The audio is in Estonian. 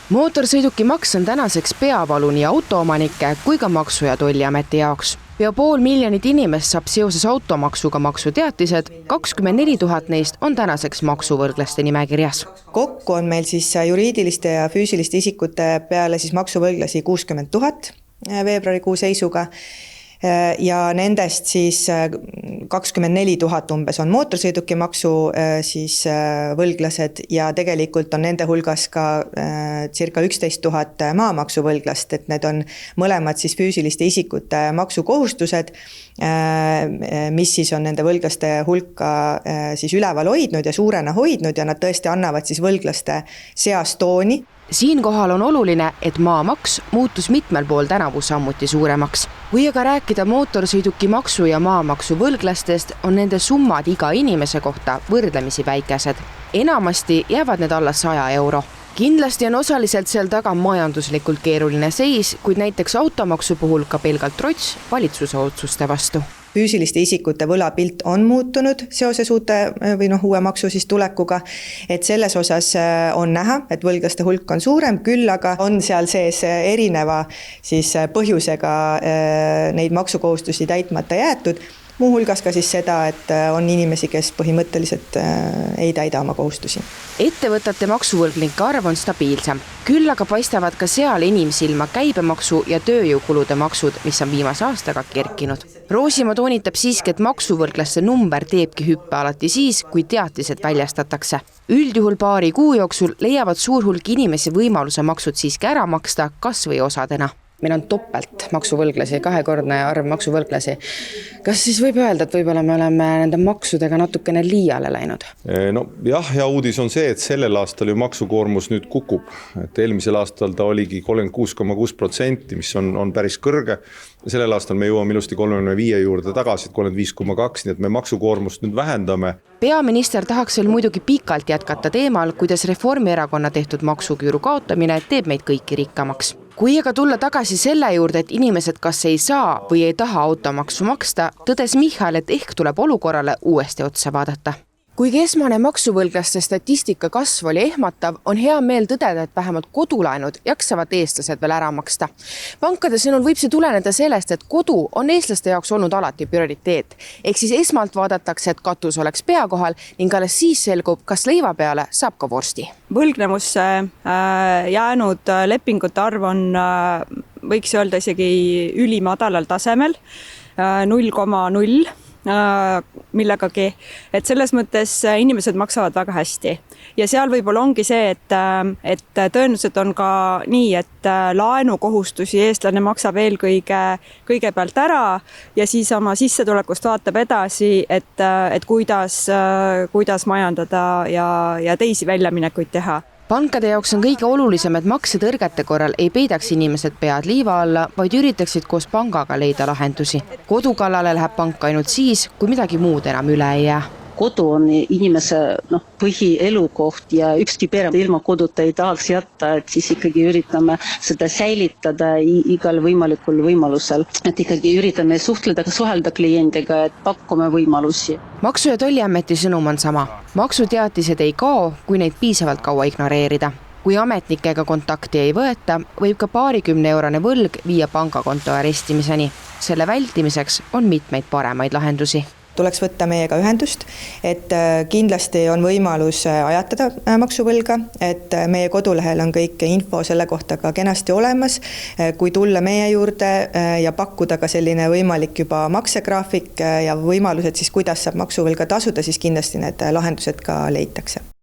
Mootorsõidukimaks on tänaseks peavalu nii autoomanike kui ka Maksu- ja Tolliameti jaoks. Pea 500 000 inimest saab seoses automaksuga maksuteatised, 24 000 neist on tänaseks maksuvõlglaste nimekirjas. Kokku on meil siis juriidiliste ja füüsiliste isikute peale siis maksuvõlglasi 60 000 veebruarikuu seisuga. Ja nendest siis 24 000 umbes on mootorsõidukimaksu siis võlglased ja tegelikult on nende hulgas ka circa 11 000 maamaksuvõlglast, et need on mõlemad siis füüsiliste isikute maksukohustused, mis siis on nende võlglaste hulka siis üleval hoidnud ja suurena hoidnud ja nad tõesti annavad siis võlglaste seas tooni. Siinkohal on oluline, et maamaks muutus mitmel pool tänavu sammuti suuremaks. Kui aga rääkida mootorsõidukimaksu ja maamaksu võlglastest, on nende summad iga inimese kohta võrdlemisi väikesed. Enamasti jäävad need alla 100 euro. Kindlasti on osaliselt seal taga majanduslikult keeruline seis, kuid näiteks automaksu puhul ka pelgalt trots valitsuse otsuste vastu. Füüsiliste isikute võlapilt on muutunud seoses uue maksu siis tulekuga, et selles osas on näha, et võlglaste hulk on suurem, küll aga on seal sees erineva siis põhjusega neid maksukohustusi täitmata jäetud. Muu hulgas ka siis seda, et on inimesi, kes põhimõtteliselt ei täida oma kohustusi. Ettevõtete maksuvõlgnike arv on stabiilsem. Küll aga paistavad ka seal inimsilma käibemaksu ja tööjõukulude maksud, mis on viimase aastaga kerkinud. Roosimaa toonitab siiski, et maksuvõlglaste number teebki hüppe alati siis, kui teatised väljastatakse. Üldjuhul paari kuu jooksul leiavad suur hulk inimesi võimaluse maksud siiski ära maksta kas või osadena. Meil on topelt maksuvõlglasi, 2-kordne arv maksuvõlglasi. Kas siis võib öelda, et võib-olla me oleme nende maksudega natukene liiale läinud? No jah, ja uudis on see, et sellel aastal ju maksukoormus nüüd kukub. Et eelmisel aastal ta oligi 36,6%, mis on päris kõrge. Sellel aastal me jõuame ilusti 35 juurde tagasi, 35,2%, nii et me maksukoormust nüüd vähendame. Peaminister tahaks veel muidugi pikalt jätkata teemal, kuidas Reformierakonna tehtud maksuküüru kaotamine teeb meid kõiki rikkamaks. Kui aga tulla tagasi selle juurde, et inimesed kas ei saa või ei taha automaksu maksta, tõdes Michal, et ehk tuleb olukorrale uuesti otsa vaadata. Kuigi esmane maksuvõlglaste statistika kasv oli ehmatav, on hea meel tõdeda, et vähemalt kodulaenud jaksavad eestlased veel ära maksta. Pankade sõnul võib see tuleneda sellest, et kodu on eestlaste jaoks olnud alati prioriteet. Ehk siis esmalt vaadatakse, et katus oleks pea kohal ning alles siis selgub, kas leiva peale saab ka vorsti. Võlgnevusse jäänud lepingute arv on, võiks öelda isegi ülimadalal tasemel, 0,0. millegagi, et selles mõttes inimesed maksavad väga hästi. Ja seal võib-olla ongi see, et tõenäoliselt on ka nii, et laenukohustusi eestlane maksab kõigepealt ära ja siis oma sissetulekust vaatab edasi, et kuidas majandada ja teisi väljaminekuid teha. Pankade jaoks on kõige olulisem, et maksetõrgete korral ei peidaks inimesed pead liiva alla, vaid üritaksid koos pangaga leida lahendusi. Kodukallale läheb pank ainult siis, kui midagi muud enam üle ei jää. Kodu on inimese põhielukoht ja ükski pere ilma koduta ei tahaks jätta, et siis ikkagi üritame seda säilitada igal võimalikul võimalusel. Et ikkagi üritame suhelda kliendiga, et pakkume võimalusi. Maksu- ja Tolliameti sõnum on sama. Maksuteatised ei kao, kui neid piisavalt kaua ignoreerida. Kui ametnikega kontakti ei võeta, võib ka 20 eurone võlg viia pangakonto arestimiseni. Selle vältimiseks on mitmeid paremaid lahendusi. Tuleks võtta meiega ühendust, et kindlasti on võimalus ajatada maksuvõlga, et meie kodulehel on kõik info selle kohta ka kenasti olemas. Kui tulla meie juurde ja pakkuda ka selline võimalik juba maksegraafik ja võimalused, siis kuidas saab maksuvõlga tasuda, siis kindlasti need lahendused ka leitakse.